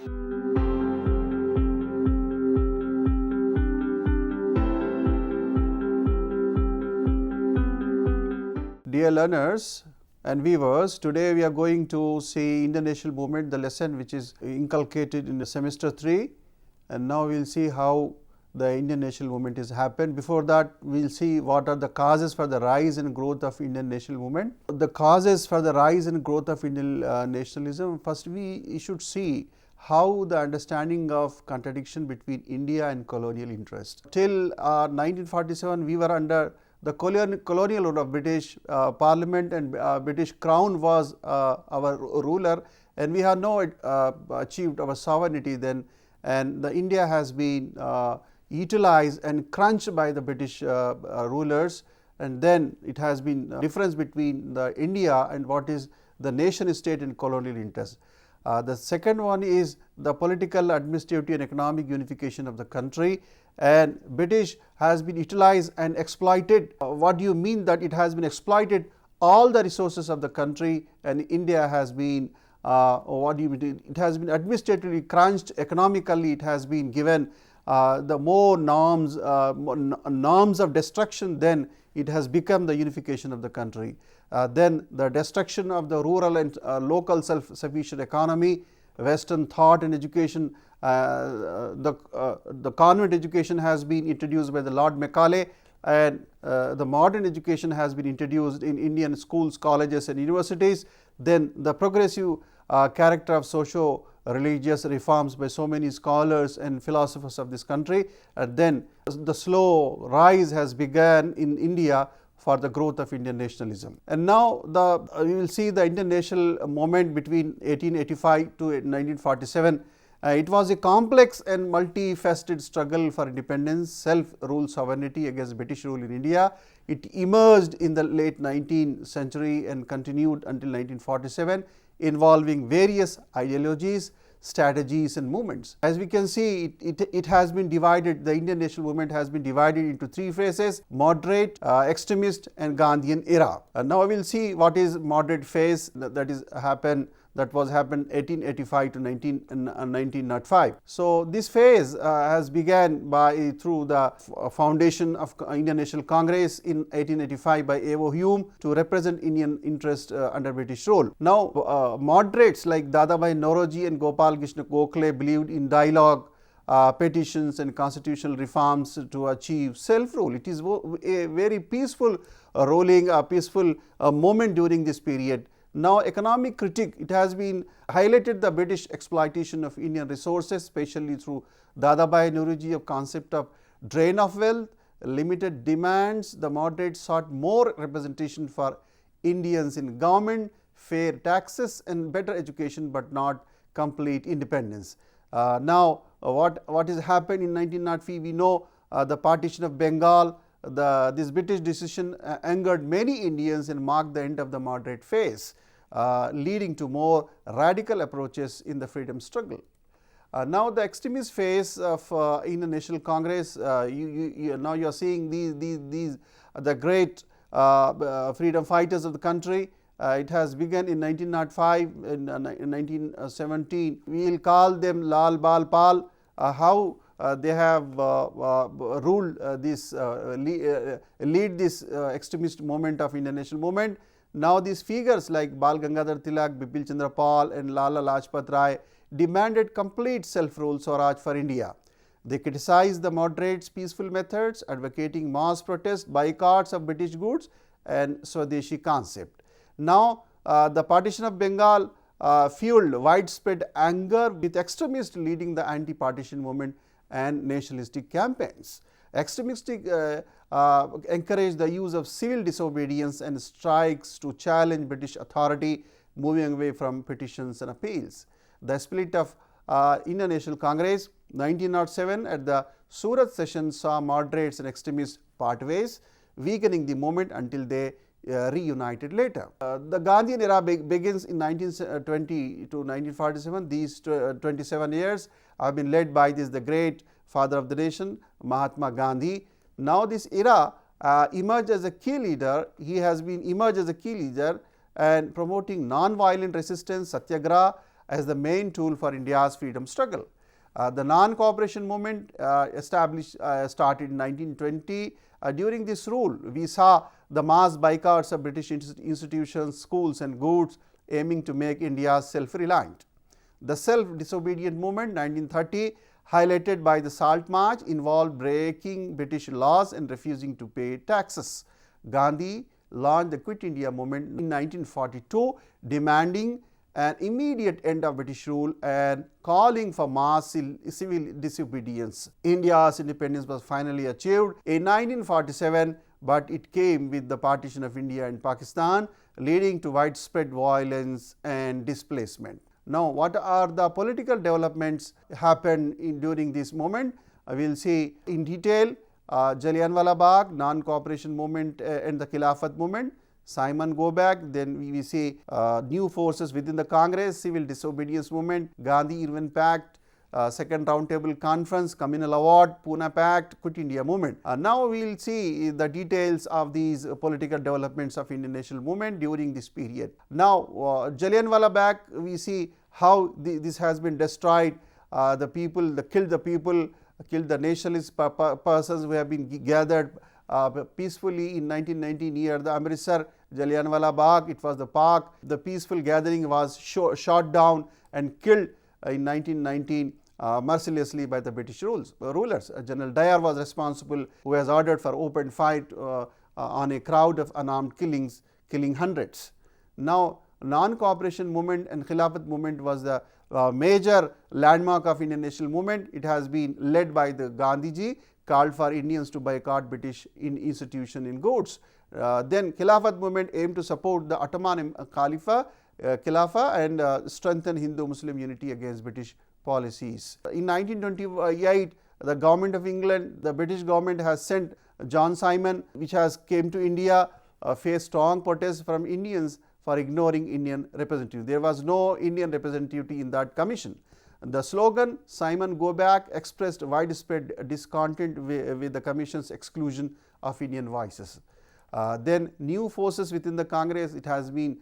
Dear learners and viewers, today we are going to see Indian national movement, the lesson which is inculcated in the semester 3, and now we will see how the Indian national movement has happened. Before that, we will see what are the causes for the rise and growth of Indian national movement. The causes for the rise and growth of Indian nationalism, first we should see how the understanding of contradiction between India and colonial interest. Till 1947, we were under the colonial rule of British Parliament, and British Crown was our ruler, and we have not achieved our sovereignty then, and the India has been utilized and crunched by the British rulers, and then it has been difference between the India and what is the nation state and colonial interest. The second one is the political, administrative and economic unification of the country, and British has been utilized and exploited. What do you mean that it has been exploited all the resources of the country, and India has been what do you mean? It has been administratively crunched, economically it has been given the more norms of destruction, then it has become the unification of the country. Then the destruction of the rural and local self-sufficient economy, Western thought and education, the convent education has been introduced by the Lord Macaulay, and the modern education has been introduced in Indian schools, colleges and universities. Then the progressive character of socio-religious reforms by so many scholars and philosophers of this country, and then the slow rise has begun in India for the growth of Indian nationalism. And now we will see the Indian national movement between 1885 to 1947. It was a complex and multifaceted struggle for independence, self-rule sovereignty against British rule in India. It emerged in the late 19th century and continued until 1947, involving various ideologies, strategies and movements. As we can see, it has been divided, the Indian national movement has been divided into three phases: moderate, extremist and Gandhian era. Now we will see what is moderate phase that was happened 1885 to 1905. So this phase has began through the foundation of Indian National Congress in 1885 by A.O. Hume to represent Indian interest under British rule. Now moderates like Dadabhai Naoroji and Gopal Krishna Gokhale believed in dialogue, petitions and constitutional reforms to achieve self-rule. It is a very peaceful peaceful moment during this period. Now economic critique, it has been highlighted the British exploitation of Indian resources, especially through Dadabhai Naoroji of concept of drain of wealth, limited demands. The moderates sought more representation for Indians in government, fair taxes and better education, but not complete independence. Now what has happened in 1905, we know the partition of Bengal. This British decision angered many Indians and marked the end of the moderate phase, leading to more radical approaches in the freedom struggle. Now the extremist phase of Indian National Congress, now you are seeing these the great freedom fighters of the country. It has begun in 1905, in 1917. We will call them Lal Bal Pal. How they have ruled lead this extremist movement of Indian national movement. Now these figures like Bal Gangadhar Tilak, Bipin Chandra Pal and Lala Lajpat Rai demanded complete self-rule Swaraj for India. They criticized the moderates' peaceful methods, advocating mass protest, boycotts of British goods and Swadeshi concept. Now the partition of Bengal fueled widespread anger, with extremists leading the anti-partition movement and nationalistic campaigns. Extremists encouraged the use of civil disobedience and strikes to challenge British authority, moving away from petitions and appeals. The split of Indian National Congress 1907 at the Surat session saw moderates and extremists part ways, weakening the movement until they reunited later. The Gandhian era begins in 1920 to 1947. These 27 years have been led by the great father of the nation, Mahatma Gandhi. Now this era emerged as a key leader. He has been emerged as a key leader and promoting non-violent resistance, satyagraha, as the main tool for India's freedom struggle. The non-cooperation movement started in 1920. During this rule, we saw the mass boycotts of British institutions, schools and goods aiming to make India self-reliant. The self-disobedient movement 1930, highlighted by the Salt March, involved breaking British laws and refusing to pay taxes. Gandhi launched the Quit India movement in 1942, demanding an immediate end of British rule and calling for mass civil disobedience. India's independence was finally achieved in 1947, but it came with the partition of India and Pakistan, leading to widespread violence and displacement. Now, what are the political developments happened during this moment? We will see in detail. Jallianwala Bagh, non-cooperation movement and the Khilafat movement. Simon go back, then we see new forces within the Congress, civil disobedience movement, Gandhi-Irwin Pact, Second Roundtable Conference, Communal Award, Pune Pact, Quit India movement. Now we will see the details of these political developments of Indian national movement during this period. Now, Jallianwala Bagh, we see how this has been destroyed. The people, killed the nationalist persons who have been gathered peacefully in 1919 near the Amritsar Jallianwala Bagh. It was the park. The peaceful gathering was shot down and killed in 1919 mercilessly by the British rulers. General Dyer was responsible, who was ordered for open fight on a crowd of unarmed killings, killing hundreds. Now, non-cooperation movement and Khilafat movement was the major landmark of Indian national movement. It has been led by the Gandhiji, called for Indians to boycott British institution in goods. Then Khilafat movement aimed to support the Ottoman Khilafah and strengthen Hindu-Muslim unity against British policies. In 1928, the government of England, the British government has sent John Simon, which has came to India, faced strong protests from Indians for ignoring Indian representative. There was no Indian representativity in that commission. The slogan "Simon Go Back" expressed widespread discontent with the Commission's exclusion of Indian voices. Then new forces within the Congress, it has been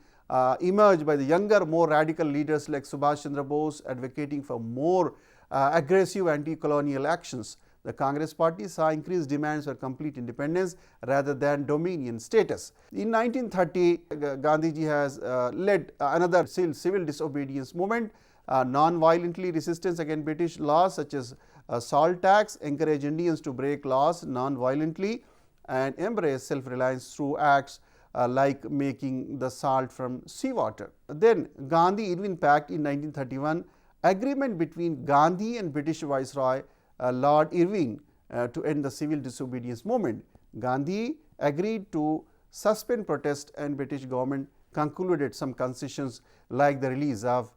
emerged by the younger, more radical leaders like Subhash Chandra Bose, advocating for more aggressive anti-colonial actions. The Congress party saw increased demands for complete independence rather than dominion status. In 1930, Gandhiji has led another civil disobedience movement. Non-violently resistance against British laws such as salt tax encourage Indians to break laws non-violently and embrace self-reliance through acts like making the salt from seawater. Then Gandhi-Irwin Pact in 1931, agreement between Gandhi and British Viceroy Lord Irving to end the civil disobedience movement. Gandhi agreed to suspend protest and British government concluded some concessions like the release of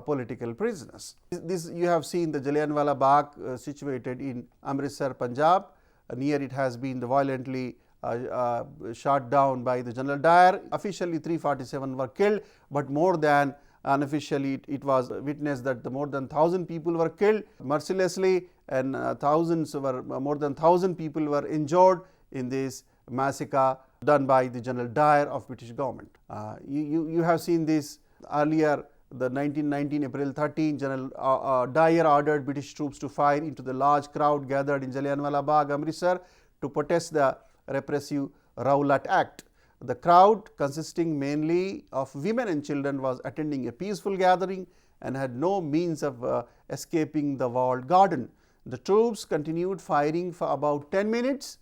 political prisoners. This you have seen the Jallianwala Bagh situated in Amritsar, Punjab. Near it has been violently shot down by the General Dyer. Officially 347 were killed, but more than unofficially it was witnessed that more than 1,000 people were killed mercilessly and more than 1,000 people were injured in this massacre done by the General Dyer of British government. You have seen this earlier. The 1919 April 13, General Dyer ordered British troops to fire into the large crowd gathered in Jallianwala Bagh, Amritsar, to protest the repressive Rowlatt Act. The crowd, consisting mainly of women and children, was attending a peaceful gathering and had no means of escaping the walled garden. The troops continued firing for about 10 minutes,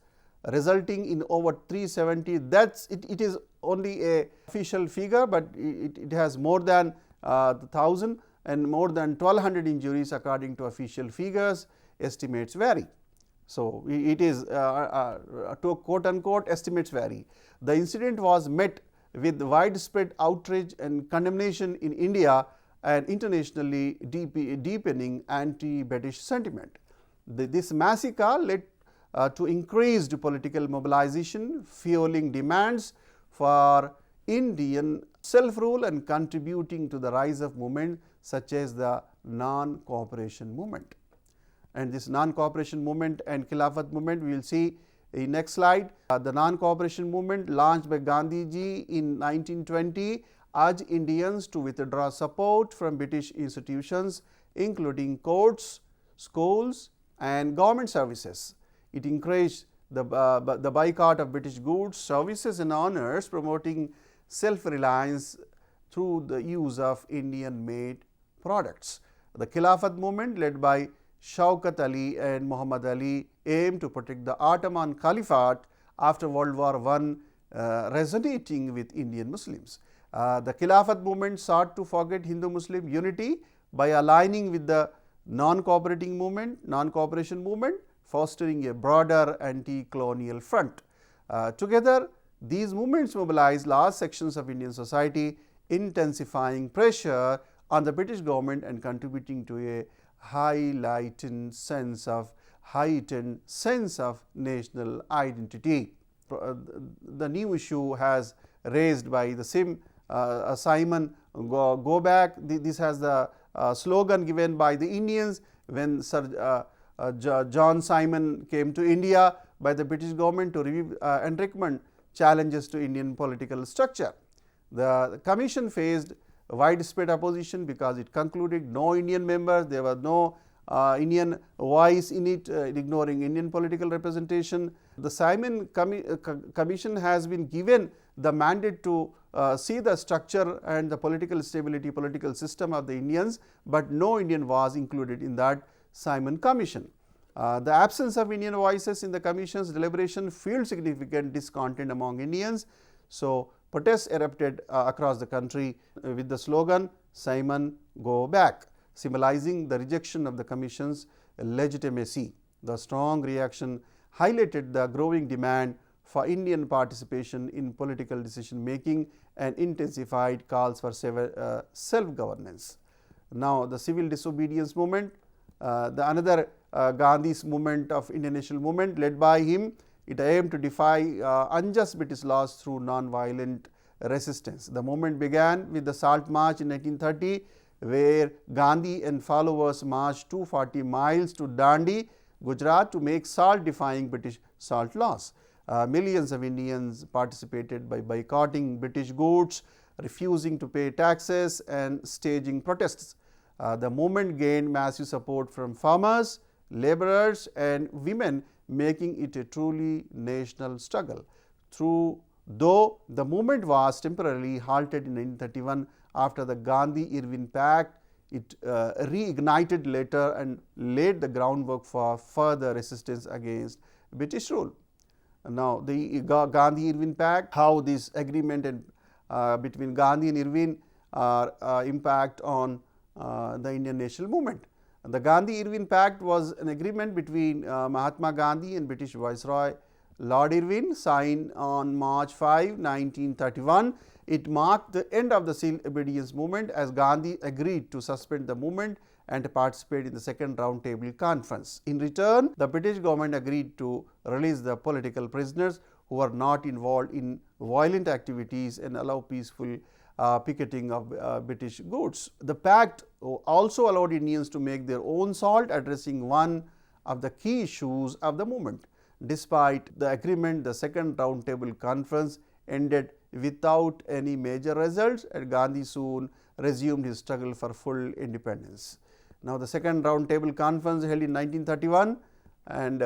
resulting in over 370 deaths. It is only a official figure, but it has more than 1,000 and more than 1,200 injuries according to official figures. Estimates vary. So, it is to quote unquote estimates vary. The incident was met with widespread outrage and condemnation in India and internationally deepening anti-British sentiment. This massacre led to increased political mobilization, fueling demands for Indian self-rule and contributing to the rise of movements such as the non-cooperation movement. And this non-cooperation movement and Khilafat movement we will see in next slide. The non-cooperation movement launched by Gandhiji in 1920 urged Indians to withdraw support from British institutions including courts, schools and government services. It encouraged the boycott of British goods, services and honors, promoting self-reliance through the use of Indian made products. The Khilafat movement led by Shaukat Ali and Muhammad Ali aimed to protect the Ottoman Caliphate after World War I, resonating with Indian Muslims. The Khilafat movement sought to forget Hindu-Muslim unity by aligning with the non-cooperation movement, fostering a broader anti-colonial front. Together, these movements mobilized large sections of Indian society, intensifying pressure on the British government and contributing to a heightened sense of national identity. The new issue has raised by the same Simon go back. This has the slogan given by the Indians when Sir John Simon came to India by the British government to review and recommend challenges to Indian political structure. The commission faced widespread opposition because it concluded no Indian members, there was no Indian voice in it, ignoring Indian political representation. The Simon Commission has been given the mandate to see the structure and the political stability, political system of the Indians, but no Indian was included in that Simon Commission. The absence of Indian voices in the Commission's deliberation fueled significant discontent among Indians. So, protests erupted across the country with the slogan "Simon Go Back," symbolizing the rejection of the Commission's legitimacy. The strong reaction highlighted the growing demand for Indian participation in political decision making and intensified calls for self-governance. Now, the civil disobedience movement, another Gandhi's movement of Indian national movement led by him, it aimed to defy unjust British laws through non-violent resistance. The movement began with the Salt March in 1930, where Gandhi and followers marched 240 miles to Dandi, Gujarat to make salt defying British salt laws. Millions of Indians participated by boycotting British goods, refusing to pay taxes and staging protests. The movement gained massive support from farmers, laborers and women, making it a truly national struggle. Though the movement was temporarily halted in 1931 after the Gandhi-Irvine Pact, it reignited later and laid the groundwork for further resistance against British rule. Now, the Gandhi-Irvine Pact, how this agreement and between Gandhi and Irvine impact on the Indian national movement. The Gandhi-Irvine Pact was an agreement between Mahatma Gandhi and British Viceroy Lord Irvine, signed on March 5, 1931. It marked the end of the civil obedience movement as Gandhi agreed to suspend the movement and to participate in the second round table conference. In return, the British government agreed to release the political prisoners who were not involved in violent activities and allow peaceful picketing of British goods. The pact also allowed Indians to make their own salt, addressing one of the key issues of the movement. Despite the agreement, the second round table conference ended without any major results, and Gandhi soon resumed his struggle for full independence. Now, the second round table conference held in 1931 and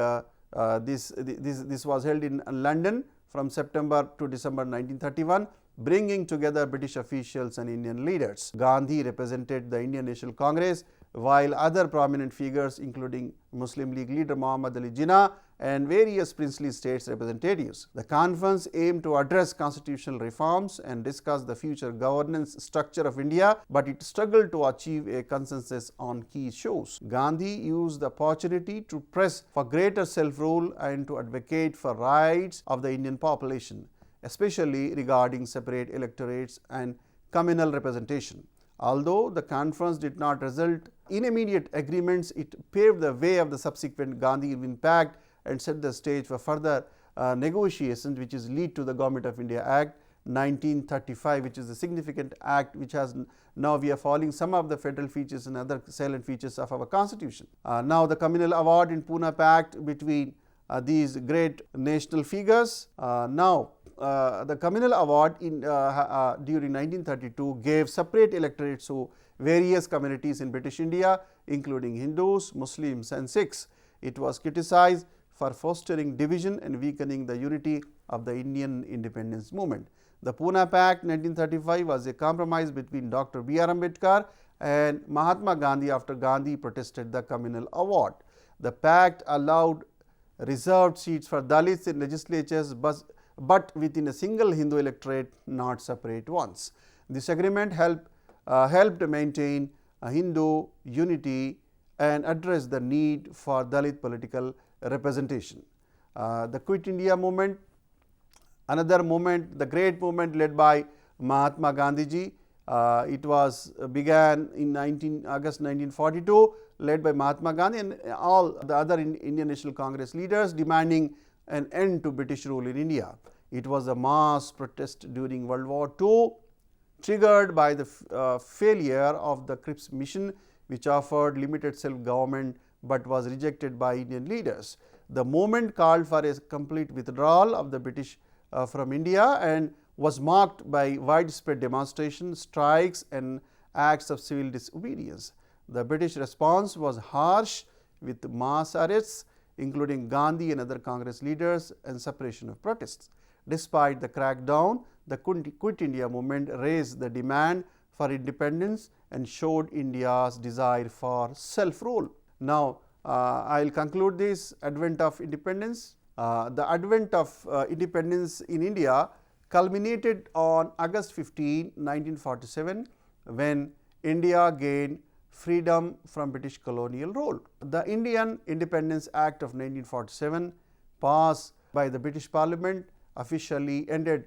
this was held in London from September to December 1931, bringing together British officials and Indian leaders. Gandhi represented the Indian National Congress, while other prominent figures including Muslim League leader Muhammad Ali Jinnah and various princely states representatives. The conference aimed to address constitutional reforms and discuss the future governance structure of India, but it struggled to achieve a consensus on key issues. Gandhi used the opportunity to press for greater self-rule and to advocate for rights of the Indian population, especially regarding separate electorates and communal representation. Although the conference did not result in immediate agreements, it paved the way of the subsequent Gandhi-Irvine Pact and set the stage for further negotiations, which is lead to the Government of India Act 1935, which is a significant act which has now we are following some of the federal features and other salient features of our constitution. Now, the communal award in Pune Pact between these great national figures. Now, the communal award during 1932 gave separate electorates to various communities in British India, including Hindus, Muslims and Sikhs. It was criticized for fostering division and weakening the unity of the Indian independence movement. The Pune Pact 1935 was a compromise between Dr. B.R. Ambedkar and Mahatma Gandhi after Gandhi protested the communal award. The pact allowed reserved seats for Dalits in legislatures, but within a single Hindu electorate, not separate ones. This agreement helped maintain Hindu unity and address the need for Dalit political representation. The Quit India movement, another movement, the great movement led by Mahatma Gandhi ji. It was began in August 1942, led by Mahatma Gandhi and all the other Indian National Congress leaders, demanding an end to British rule in India. It was a mass protest during World War II, triggered by the failure of the Cripps mission, which offered limited self-government but was rejected by Indian leaders. The movement called for a complete withdrawal of the British from India and was marked by widespread demonstrations, strikes and acts of civil disobedience. The British response was harsh, with mass arrests, including Gandhi and other Congress leaders, and suppression of protests. Despite the crackdown, the Quit India movement raised the demand for independence and showed India's desire for self-rule. Now, I will conclude this advent of independence. The advent of independence in India culminated on August 15, 1947, when India gained freedom from British colonial rule. The Indian Independence Act of 1947, passed by the British Parliament, officially ended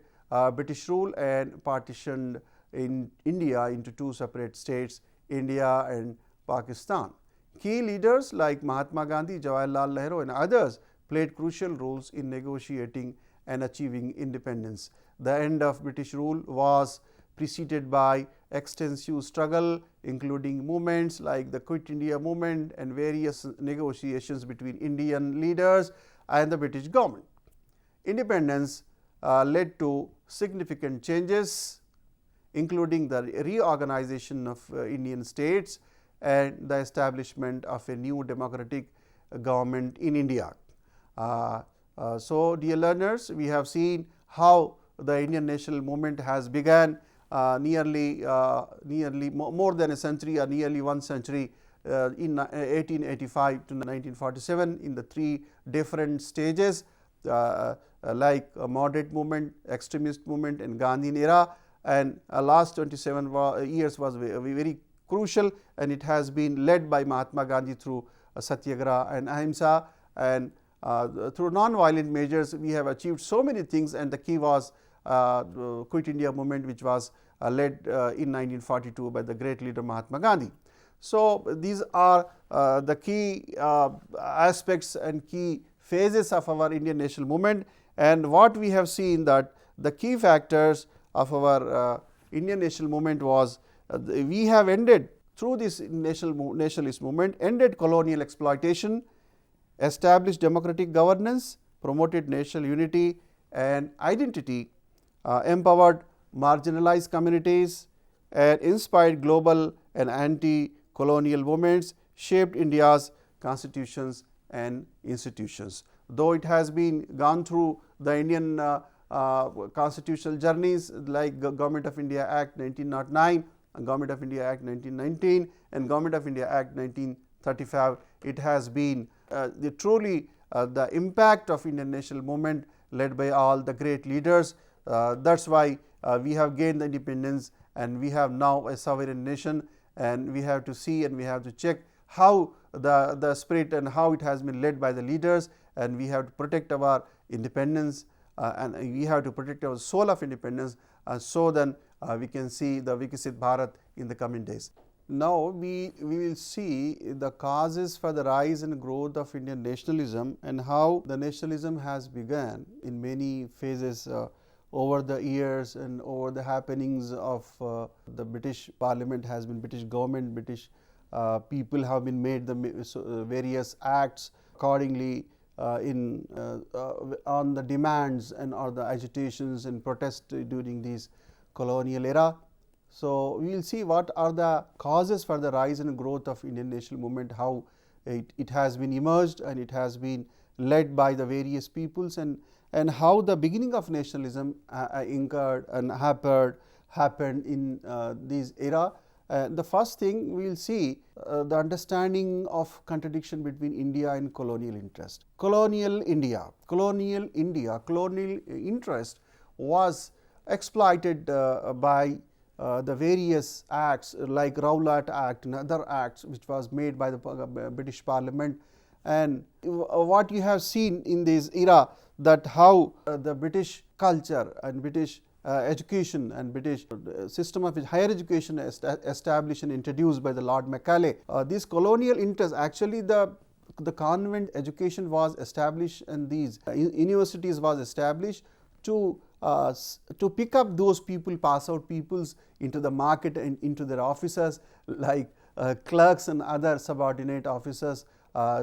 British rule and partitioned in India into two separate states, India and Pakistan. Key leaders like Mahatma Gandhi, Jawaharlal Nehru and others played crucial roles in negotiating and achieving independence. The end of British rule was preceded by extensive struggle, including movements like the Quit India movement and various negotiations between Indian leaders and the British government. Independence led to significant changes, including the reorganization of Indian states and the establishment of a new democratic government in India. So, dear learners, we have seen how the Indian national movement has begun nearly more than a century or nearly 1 century in 1885 to 1947 in the three different stages like moderate movement, extremist movement and Gandhian era, and last 27 years was very crucial, and it has been led by Mahatma Gandhi through Satyagraha and Ahimsa, and through non-violent measures we have achieved so many things, and the key was Quit India movement, which was led in 1942 by the great leader Mahatma Gandhi. So, these are the key aspects and key phases of our Indian national movement, and what we have seen that the key factors of our Indian national movement was we have ended through this nationalist movement, ended colonial exploitation, established democratic governance, promoted national unity and identity, empowered marginalized communities and inspired global and anti-colonial movements, shaped India's constitutions and institutions. Though it has been gone through the Indian constitutional journeys like Government of India Act 1909, Government of India Act 1919 and Government of India Act 1935, it has been truly the impact of Indian national movement led by all the great leaders. That is why we have gained the independence, and we have now a sovereign nation, and we have to see and we have to check how the spirit and how it has been led by the leaders, and we have to protect our independence and we have to protect our soul of independence, so then we can see the Vikasit Bharat in the coming days. Now, we will see the causes for the rise and growth of Indian nationalism and how the nationalism has begun in many phases over the years and over the happenings of the British Parliament has been British government, British people have been made the various acts accordingly. on the demands and or the agitations and protests during this colonial era. So, we will see what are the causes for the rise and growth of Indian national movement, how it has been emerged and it has been led by the various peoples, and how the beginning of nationalism incurred and happened in this era. The first thing we will see the understanding of contradiction between India and colonial interest. Colonial interest was exploited by the various acts like Rowlatt Act and other acts which was made by the British Parliament. And what you have seen in this era, that how the British culture and British education and British system of higher education established and introduced by the Lord Macaulay. This colonial interest, actually the convent education was established and these universities was established to pick up those people, pass out peoples into the market and into their offices like clerks and other subordinate officers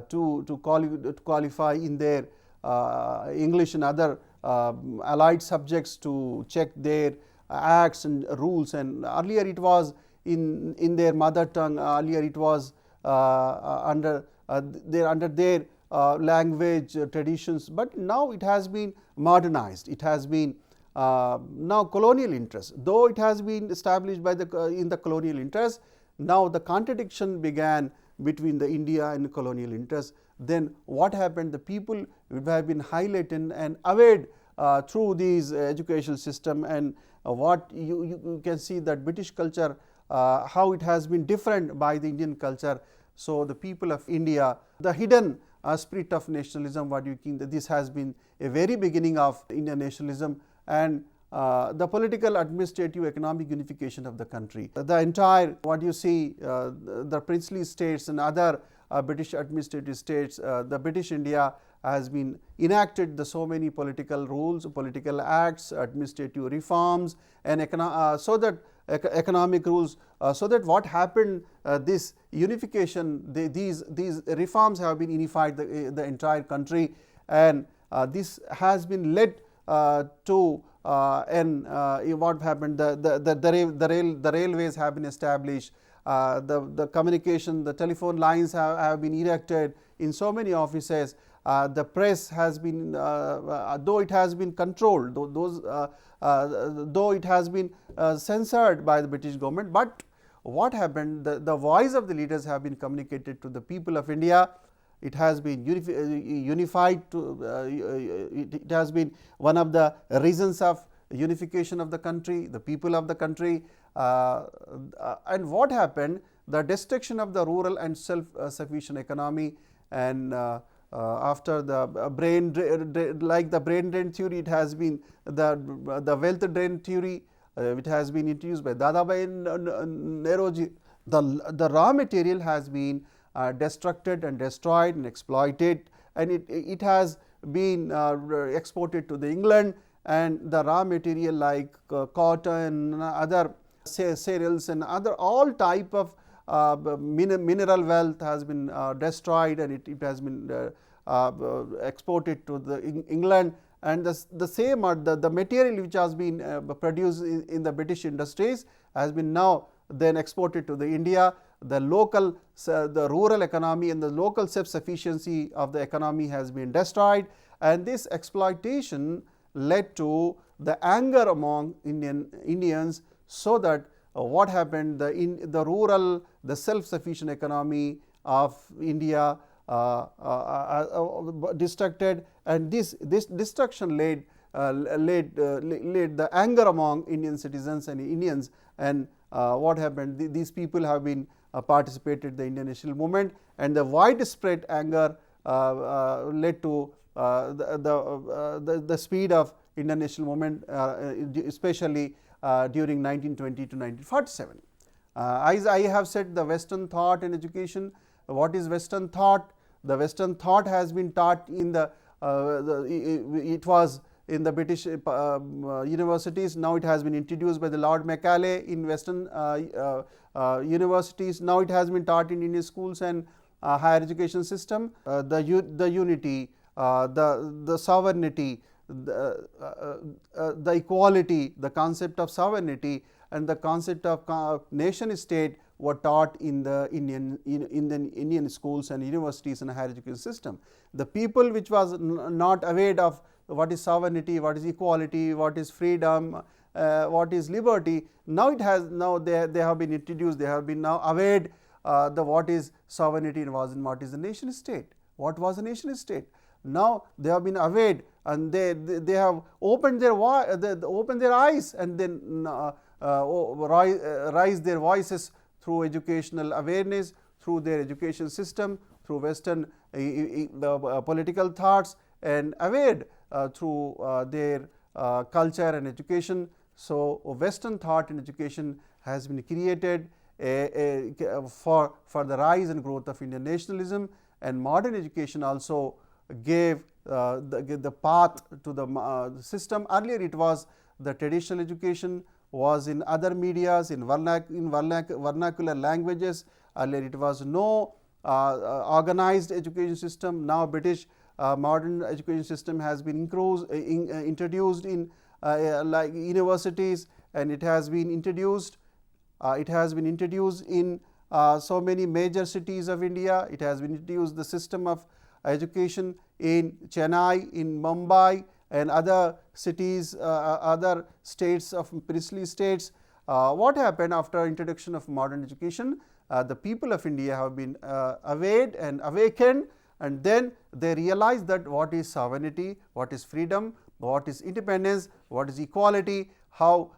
to qualify in their English and other allied subjects, to check their acts and rules. And earlier it was in their mother tongue, earlier it was under their language traditions, but now it has been modernized. It has been now colonial interest, though it has been established by in the colonial interest. Now the contradiction began between the India and colonial interest. Then what happened? The people have been highlighted and aware through these educational system, and what you can see that British culture, how it has been different by the Indian culture. So the people of India, the hidden spirit of nationalism, what you think, that this has been a very beginning of Indian nationalism, and the political, administrative, economic unification of the country. The entire, what you see, the princely states and other British administrative states, the British India has been enacted so many political rules, political acts, administrative reforms, and so that economic rules, so that what happened, this unification, these reforms have been unified the entire country, and this has been led to and what happened, the railways have been established, the communication, the telephone lines have been erected in so many offices. The press has been, though it has been controlled, though it has been censored by the British government, but what happened, the voice of the leaders have been communicated to the people of India. It has been unified to, it has been one of the reasons of unification of the country, the people of the country. And what happened, the destruction of the rural and self-sufficient economy, and after the brain drain theory, it has been the wealth drain theory, which has been introduced by Dadabhai Naoroji. The raw material has been destructed and destroyed and exploited, and it has been exported to the England, and the raw material like cotton, other cereals and other all type of mineral wealth has been destroyed, and it has been exported to the England, and the same the material which has been produced in the British industries has been now then exported to the India. The local, the rural economy and the local self-sufficiency of the economy has been destroyed, and this exploitation led to the anger among Indians, so that what happened, the rural, the self-sufficient economy of India destructed, and this destruction led the anger among Indian citizens and Indians, and what happened, these people have been participated the Indian national movement, and the widespread anger led to the speed of Indian national movement, especially during 1920 to 1947. As I have said, the Western thought and education. What is Western thought? The Western thought has been taught in it was in the British universities. Now it has been introduced by the Lord Macaulay in Western universities. Now it has been taught in Indian schools and higher education system. The unity, the sovereignty, the equality, the concept of sovereignty and the concept of nation state were taught in the Indian schools and universities and higher education system. The people which was not aware of what is sovereignty, what is equality, what is freedom, what is liberty, now they have been introduced, they have been now aware the what is sovereignty and what is the nation state, what was a nation state. Now they have been aware and they have opened their eyes and then raise their voices through educational awareness, through their education system, through Western political thoughts, and aware through their culture and education. So Western thought and education has been created for the rise and growth of Indian nationalism, and modern education also gave the path to the system. Earlier it was the traditional education was in other medias, in vernacular languages. Earlier it was no organized education system. Now British modern education system has been introduced in like universities, and it has been introduced in so many major cities of India. It has been introduced the system of education in Chennai, in Mumbai and other cities, other states of princely states. What happened after introduction of modern education? The people of India have been aware and awakened, and then they realized that what is sovereignty, what is freedom, what is independence, what is equality, how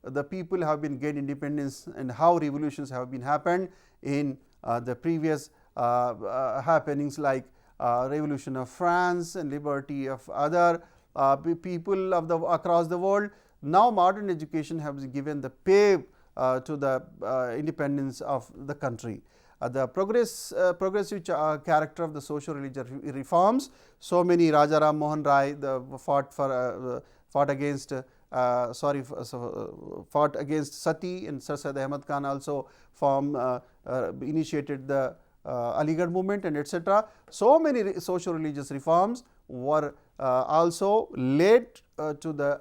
the people have been gained independence, and how revolutions have been happened in the previous happenings like revolution of France and liberty of other people of across the world. Now modern education has given the pave to the independence of the country. The progressive character of the social religious reforms. So many Raja Ram Mohan Rai fought against Sati, and Sir Syed Ahmad Khan also initiated the Aligarh movement, and etc. So many social religious reforms were also led to the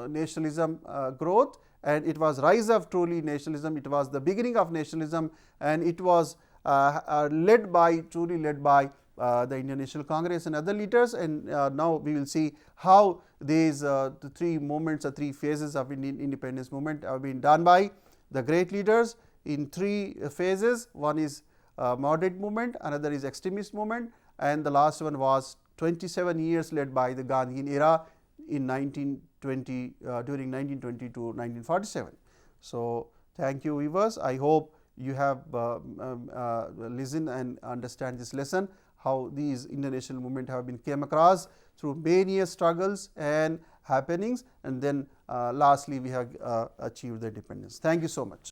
nationalism growth, and it was rise of truly nationalism. It was the beginning of nationalism, and it was truly led by the Indian National Congress and other leaders. And now we will see how these the three movements or three phases of Indian independence movement have been done by the great leaders in three phases. One is moderate movement, another is extremist movement, and the last one was 27 years led by the Gandhian era in 1920 during 1920 to 1947. So thank you, viewers. I hope you have listened and understand this lesson, how these international movement have been came across through many struggles and happenings, and then lastly we have achieved the independence. Thank you so much.